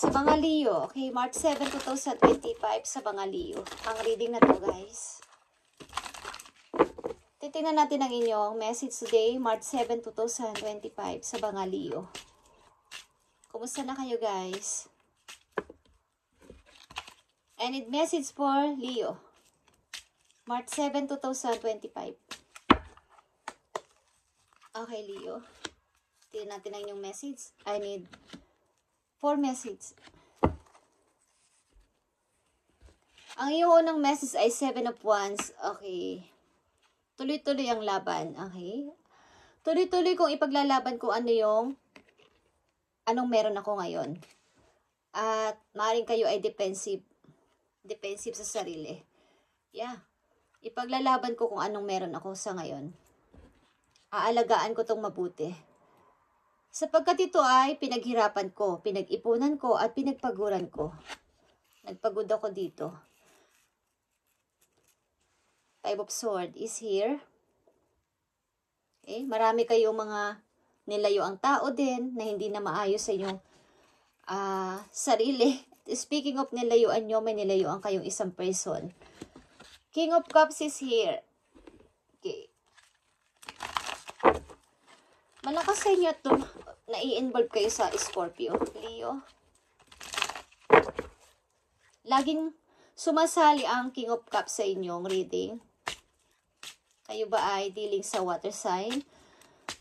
Sa mga Leo, okay, March 7, 2025 sa mga Leo. Ang reading na to, guys. Titingnan natin ang inyong message today, March 7, 2025 sa mga Leo. Kumusta na kayo, guys? I need message for Leo. March 7, 2025. Okay, Leo. Tingnan natin ang inyong message. I need 4 message. Ang iyong unang message ay 7 of Wands. Okay. Tuloy-tuloy ang laban. Okay. Tuloy-tuloy kung ipaglalaban ko anong meron ako ngayon. At maaaring kayo ay defensive. Defensive sa sarili. Yeah. Ipaglalaban ko kung anong meron ako sa ngayon. Aalagaan ko tong mabuti. Sapagkat ito ay pinaghirapan ko, pinag-ipunan ko, at pinagpaguran ko. Nagpagod ako dito. 5 of Swords is here. Okay, marami kayong mga nilayo ang tao din na hindi na maayos sa inyong sarili. Speaking of nilayuan nyo, may nilayuan kayong isang person. King of Cups is here. Okay. Malakas sa inyo ito. Nai-involve kayo sa Scorpio, Leo. Laging sumasali ang King of Cups sa inyong reading. Kayo ba ay dealing sa water sign?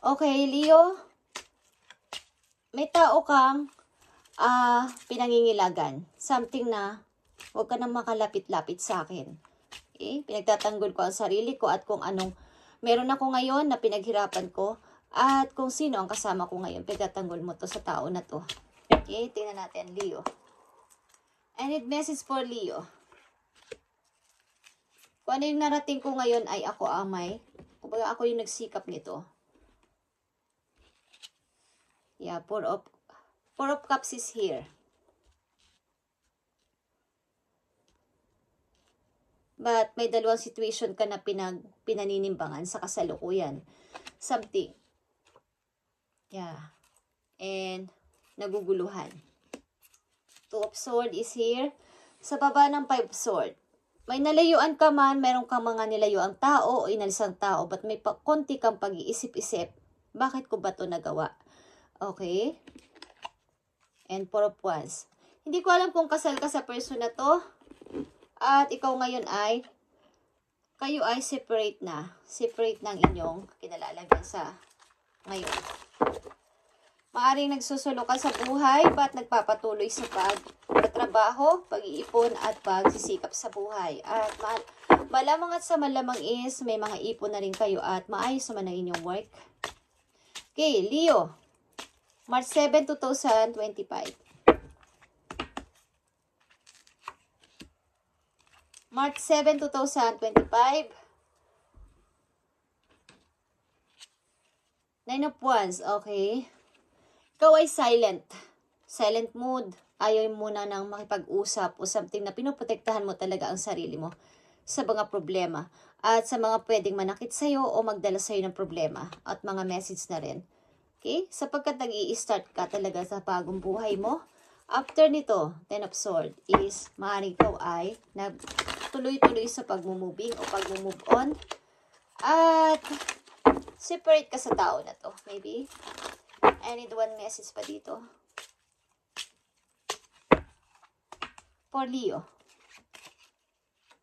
Okay, Leo. May tao kang pinangingilagan. Something na huwag ka nang makalapit-lapit sa akin. Okay? Pinagtatanggol ko ang sarili ko at kung anong meron ako ngayon na pinaghirapan ko. At kung sino ang kasama ko ngayon, pagtatanggol mo to sa tao na to. Okay, tingnan natin, Leo. I need message for Leo. Kung ano yung narating ko ngayon ay ako amay. Kumbaga ako yung nagsikap nito. Yeah, Four of Cups is here. But may dalawang situation ka na pinaninimbangan sa kasalukuyan. Something. Yeah. And naguguluhan. 2 of Swords is here. Sa baba ng 5 of Swords. May nalayuan ka man, meron kang mga nilayuang tao o inalisang tao, but may konti kang pag-iisip-isip. Bakit ko ba ito nagawa? Okay. And 4 of Wands. Hindi ko alam kung kasal ka sa person na to. At ikaw ngayon kayo ay separate na. Separate ng inyong kinalalagyan sa ngayon. Maaring nagsusulo ka sa buhay, ba't nagpapatuloy sa pagtrabaho, pag-iipon, at pagsisikap sa buhay. At malamang at sa malamang is, may mga ipon na rin kayo at maayos naman ang inyong work. Okay, Leo. March 7, 2025. March 7, 2025. 9 of Wands, okay. Ikaw ay silent. Silent mood. Ayaw muna nang makipag-usap o something na pinoprotektahan mo talaga ang sarili mo sa mga problema. At sa mga pwedeng manakit sa'yo o magdala sa'yo ng problema. At mga message na rin. Okay? Sapagkat nag-i-start ka talaga sa bagong buhay mo. After nito, 10 of Swords is maaaring ikaw ay nagtuloy-tuloy sa pag-moving o pag-move on. At separate ka sa tao na to. Maybe. I need 1 message pa dito. For Leo.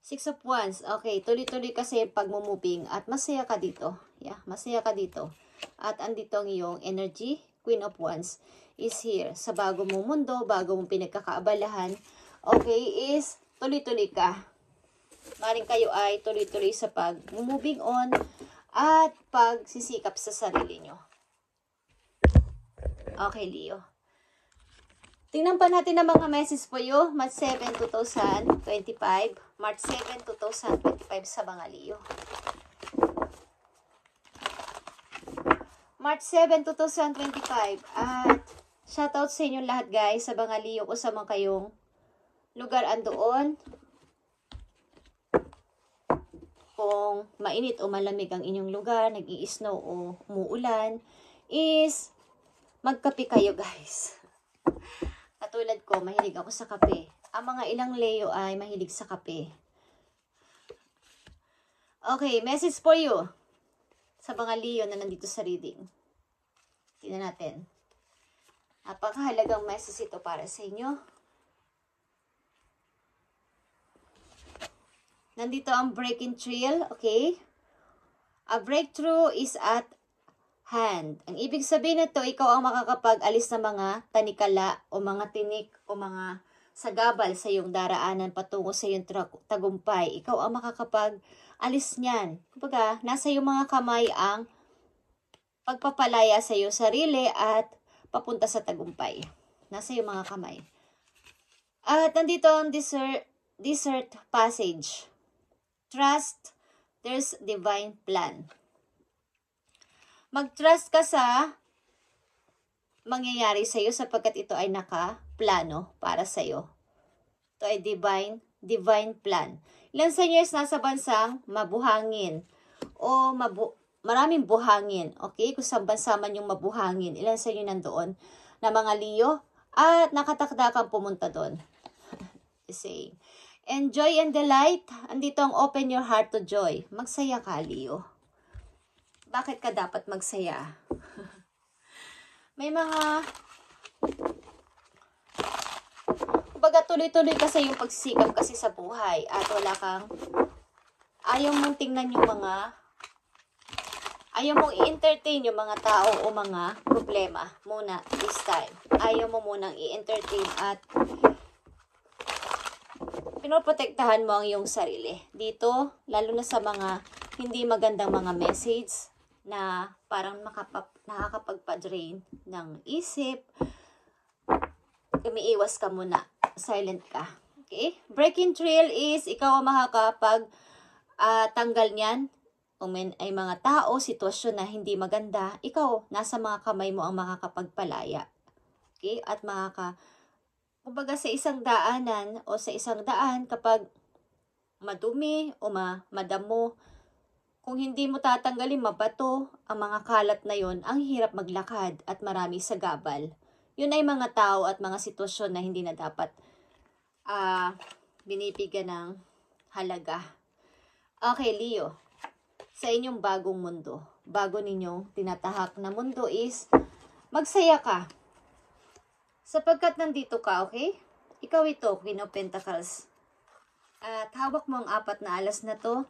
6 of Wands. Okay, tuloy-tuloy kasi pag-moving at masaya ka dito. Yeah, masaya ka dito. At andito ang iyong energy. Queen of Wands is here. Sa bago mong mundo, bago mong pinagkakaabalahan. Okay, is tuloy-tuloy ka. Maring kayo ay tuloy-tuloy sa pag-moving on at pagsisikap sa sarili nyo. Okay, Leo. Tingnan pa natin ang mga message po yun. March 7, 2025. March 7, 2025 sa mga Leo. March 7, 2025. At shoutout sa inyo lahat, guys, sa mga Leo ko sa mga kayong lugar andoon. Kung mainit o malamig ang inyong lugar, nag-i-snow o umuulan, is magkape kayo, guys. Katulad ko, mahilig ako sa kape. Ang mga ilang Leo ay mahilig sa kape. Okay, message for you. Sa mga Leo na nandito sa reading. Tingnan natin. Napakahalagang message ito para sa inyo. Nandito ang breaking trail, okay? A breakthrough is at hand. Ang ibig sabihin nito, ikaw ang makakapag-alis ng mga tanikala o mga tinik o mga sagabal sa iyong daraanan patungo sa iyong tagumpay. Ikaw ang makakapag-alis niyan. Kumbaga, nasa iyong mga kamay ang pagpapalaya sa iyong sarili at papunta sa tagumpay. Nasa iyong mga kamay. At nandito ang desert passage. Trust, there's divine plan. Mag-trust ka sa mangyayari sa iyo sapagkat ito ay nakaplano para sa iyo. Ito ay divine plan. Ilan sa inyo is nasa bansang mabuhangin o maraming buhangin. Okay? Kung sa bansa man yung mabuhangin, ilan sa inyo nandoon na mga Leo at nakatakda kang pumunta doon. The same. Enjoy and delight. Andito ang open your heart to joy. Magsaya ka, Leo. Bakit ka dapat magsaya? May mga kumbaga tuloy-tuloy kasi yung pagsisikap kasi sa buhay at wala kang ayaw mong tingnan yung mga ayaw mong i-entertain yung mga tao o mga problema muna this time. Ayaw mo munang i-entertain at pinoprotektahan mo ang iyong sarili. Dito, lalo na sa mga hindi magandang mga message na parang nakakapagpa-drain ng isip, umiiwas ka muna. Silent ka. Okay? Breaking trail is ikaw ang makakapag tanggal niyan. Kung ay mga tao, sitwasyon na hindi maganda, ikaw, nasa mga kamay mo ang makakapagpalaya. Okay? At kumbaga sa isang daanan o sa isang daan, kapag madumi o madamo, kung hindi mo tatanggalin, mabato, ang mga kalat na yon, ang hirap maglakad at marami sagabal. Yun ay mga tao at mga sitwasyon na hindi na dapat binibigyan ng halaga. Okay, Leo. Sa inyong bagong mundo, bago ninyong tinatahak na mundo is, magsaya ka. Sapagkat nandito ka, okay? Ikaw ito, Queen of Pentacles. At hawak mo ang 4 na alas na to.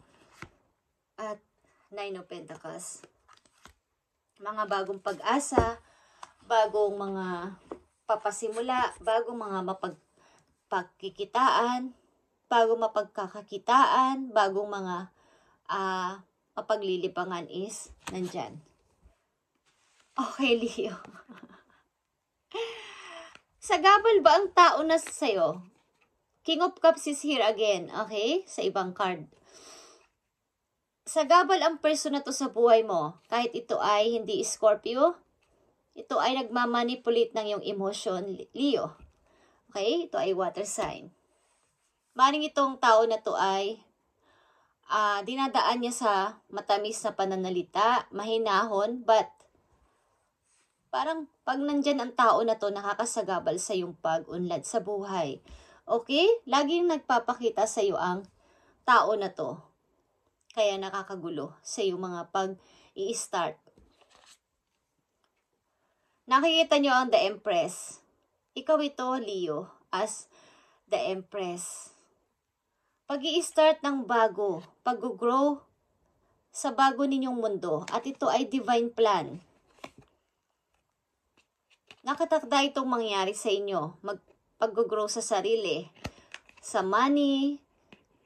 At 9 of Pentacles. Mga bagong pag-asa, bagong mga papasimula, bagong mga mapagkikitaan, bagong mapagkakakitaan, bagong mga mapaglilipangan is nandyan. Okay, Leo. Sagabal ba ang tao na sa'yo? King of Cups is here again, okay? Sa ibang card. Sagabal ang person na to sa buhay mo. Kahit ito ay hindi Scorpio, ito ay nagmamanipulate ng iyong emotion, Leo. Okay? Ito ay water sign. Maring itong tao na to ay dinadaan niya sa matamis na pananalita, mahinahon, but parang pag nandyan ang tao na to, nakakasagabal sa iyong pag-unlad sa buhay. Okay? Laging nagpapakita sa iyo ang tao na to. Kaya nakakagulo sa iyong mga pag-i-start. Nakikita nyo ang The Empress. Ikaw ito, Leo, as The Empress. Pag-i-start ng bago, pag-grow sa bago ninyong mundo. At ito ay divine plan. Nakatakda itong mangyari sa inyo. Pag-grow sa sarili, sa money,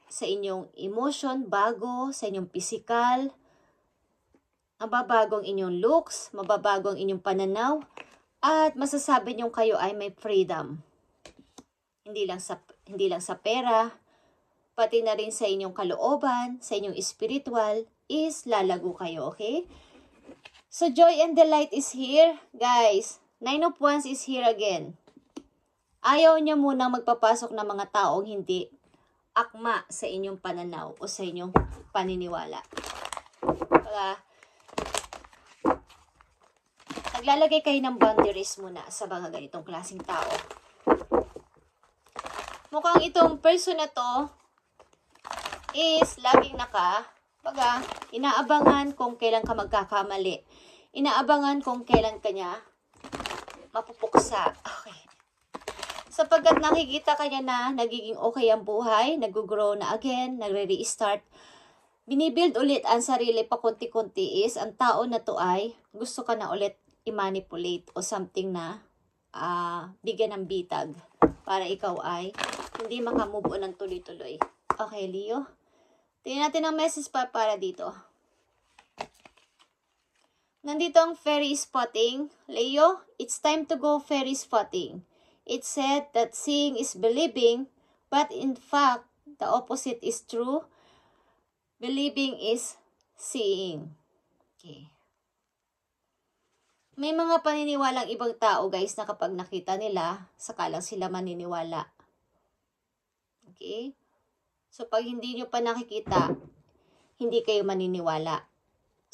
sa inyong emotion, bago, sa inyong physical, mababagong inyong looks, mababagong inyong pananaw, at masasabi niyong kayo ay may freedom. Hindi lang sa pera, pati na rin sa inyong kalooban, sa inyong spiritual, is lalago kayo, okay? So, joy and delight is here, guys. 9 of Wands is here again. Ayaw niya munang magpapasok ng mga taong hindi akma sa inyong pananaw o sa inyong paniniwala. Naglalagay kayo ng boundaries muna sa mga ganitong klaseng tao. mukhang itong person na to is laging inaabangan kung kailan ka magkakamali. Inaabangan kung kailan kanya mapupuksa. Okay. Sapagkat nakikita kanya na nagiging okay ang buhay, nag-grow na again, nagre-restart, binibuild ulit ang sarili pa konti-konti is, ang tao na to ay gusto ka na ulit i-manipulate o something na bigyan ng bitag para ikaw ay hindi makamove on ng tuloy-tuloy. Okay, Leo? Tingnan natin ang message para dito. Nandito ang fairy spotting. Leo, it's time to go fairy spotting. It said that seeing is believing, but in fact, the opposite is true. Believing is seeing. Okay. May mga paniniwalang ibang tao, guys, na kapag nakita nila, saka lang sila maniniwala. Okay? So, pag hindi nyo pa nakikita, hindi kayo maniniwala.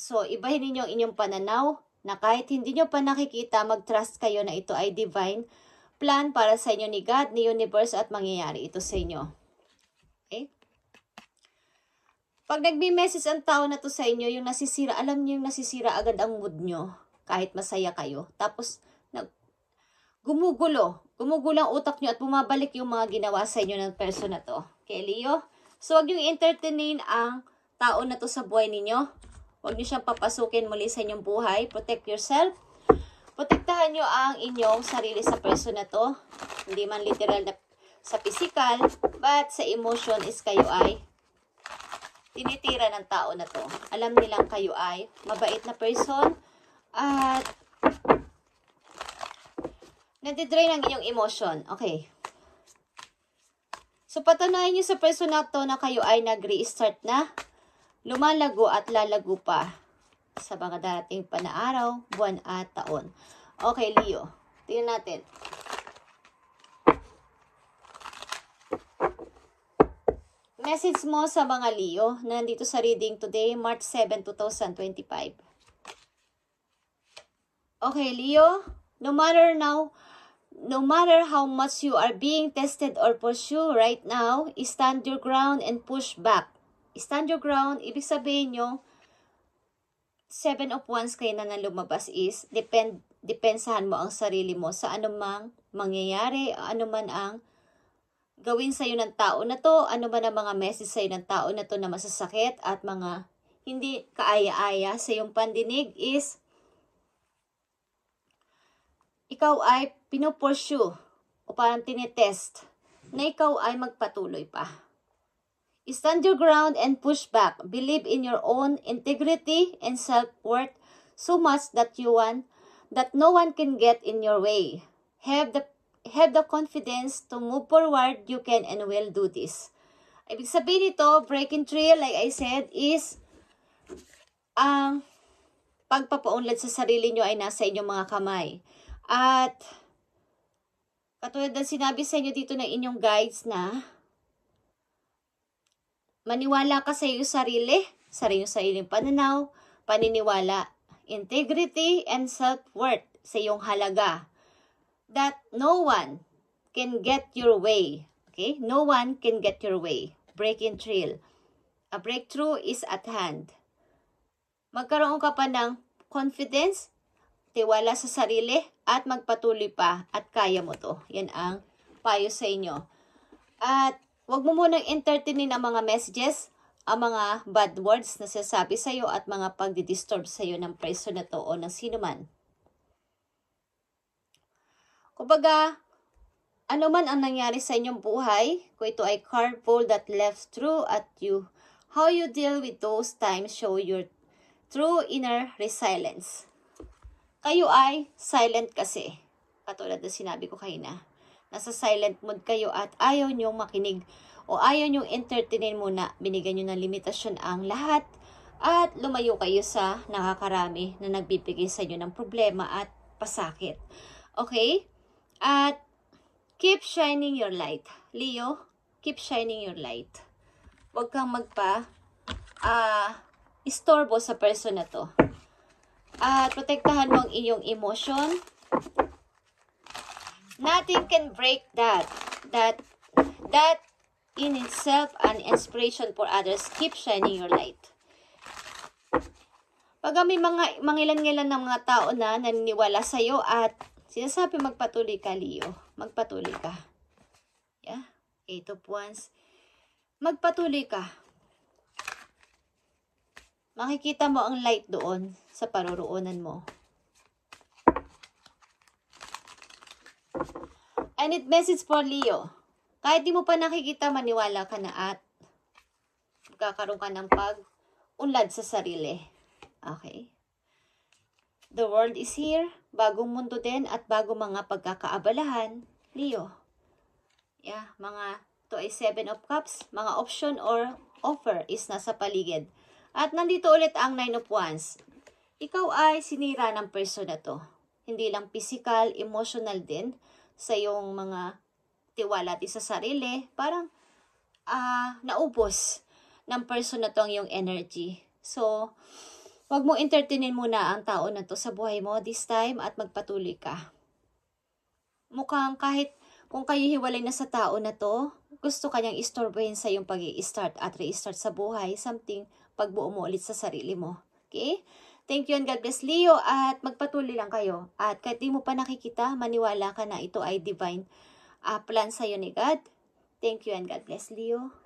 So, ibahin ninyo ang inyong pananaw na kahit hindi nyo pa nakikita, mag-trust kayo na ito ay divine plan para sa inyo ni God, ni universe, at mangyayari ito sa inyo. Okay? Pag nagbi-message ang tao na to sa inyo, yung nasisira, alam niyo yung nasisira agad ang mood nyo, kahit masaya kayo. Tapos, gumugulo ang utak nyo at bumabalik yung mga ginawa sa inyo ng person na to. Okay, Leo? So, huwag nyo i-entertain ang tao na to sa buhay ninyo. Huwag nyo siyang papasukin muli sa inyong buhay. Protect yourself. Protektahan nyo ang inyong sarili sa person na to. Hindi man literal na sa physical, but sa emotion is kayo ay tinitira ng tao na to. Alam nilang kayo ay mabait na person at nadidrain ang inyong emotion. Okay. So, patunayan nyo sa person na to na kayo ay nag-restart na, lumalago at lalago pa sa mga darating pa na araw, buwan at taon. Okay, Leo. Tingnan natin. Message mo sa mga Leo na nandito sa reading today, March 7, 2025. Okay, Leo. No matter how much you are being tested or pursued right now, stand your ground and push back. Stand your ground, ibig sabihin nyo, 7 of Wands kayo na lumabas is, depensahan mo ang sarili mo sa anumang mangyayari, anuman ang gawin sa'yo ng tao na to, anuman ang mga message sa'yo ng tao na to na masasakit at mga hindi kaaya-aya sa iyong pandinig is, ikaw ay pinupursue o parang tinitest na ikaw ay magpatuloy pa. Stand your ground and push back. Believe in your own integrity and self-worth so much that no one can get in your way. Have the confidence to move forward. You can and will do this. Ibig sabihin nito, breaking through, like I said, is ang pagpapaunlad sa sarili nyo ay nasa inyong mga kamay. At katulad ng sinabi sa inyo dito ng inyong guides na maniwala ka sa iyong sarili, sa iyong sariling pananaw, paniniwala, integrity, and self-worth sa iyong halaga. That no one can get your way. Okay? No one can get your way. Breaking through. A breakthrough is at hand. Magkaroon ka pa ng confidence, tiwala sa sarili, at magpatuloy pa at kaya mo to. Yan ang payo sa inyo. At huwag mo munang entertainin ang mga messages, ang mga bad words na sasabi sa iyo at mga pagdidisturb sa iyo ng person na to o ng sino man. Kumbaga, ano man ang nangyari sa inyong buhay, kung ito ay card pull that left through at you, how you deal with those times show your true inner resilience. Kayo ay silent kasi. Katulad na sinabi ko kanina. Nasa silent mode kayo at ayaw nyong makinig o ayaw nyong entertainin muna. Binigyan nyo ng limitasyon ang lahat at lumayo kayo sa nakakarami na nagbibigay sa inyo ng problema at pasakit. Okay? At keep shining your light. Leo, keep shining your light. Huwag kang istorbo sa person na to. At protektahan mo ang iyong emotion. Nothing can break that That in itself an inspiration for others. Keep shining your light. Pag may mga mangilan-ngilan ng mga tao na naniniwala sa'yo at sinasabi magpatuloy ka, Leo. Magpatuloy ka. Yeah. 8 of Wands. Magpatuloy ka. Makikita mo ang light doon sa paroroonan mo. I need message for Leo. Kahit di mo pa nakikita, maniwala ka na at magkakaroon ka ng pag-unlad sa sarili. Okay? The world is here. Bagong mundo din at bagong mga pagkakaabalahan. Leo. Yeah, ito ay 7 of Cups. Mga option or offer is nasa paligid. At nandito ulit ang 9 of Wands. Ikaw ay sinira ng person na to. Hindi lang physical, emotional din sa iyong mga tiwala sa sarili. Parang naubos ng person na to ang iyong energy. So, wag mo entertainin muna ang tao na to sa buhay mo this time at magpatuloy ka. Mukhang kahit kung kayo hiwalay na sa tao na to, gusto kanyang istorbohin sa iyong pag-i-start at re-start sa buhay, something pagbuo mo ulit sa sarili mo. Okay? Thank you and God bless, Leo, at magpatuloy lang kayo. At kahit di mo pa nakikita, maniwala ka na ito ay divine plan sa'yo ni God. Thank you and God bless, Leo.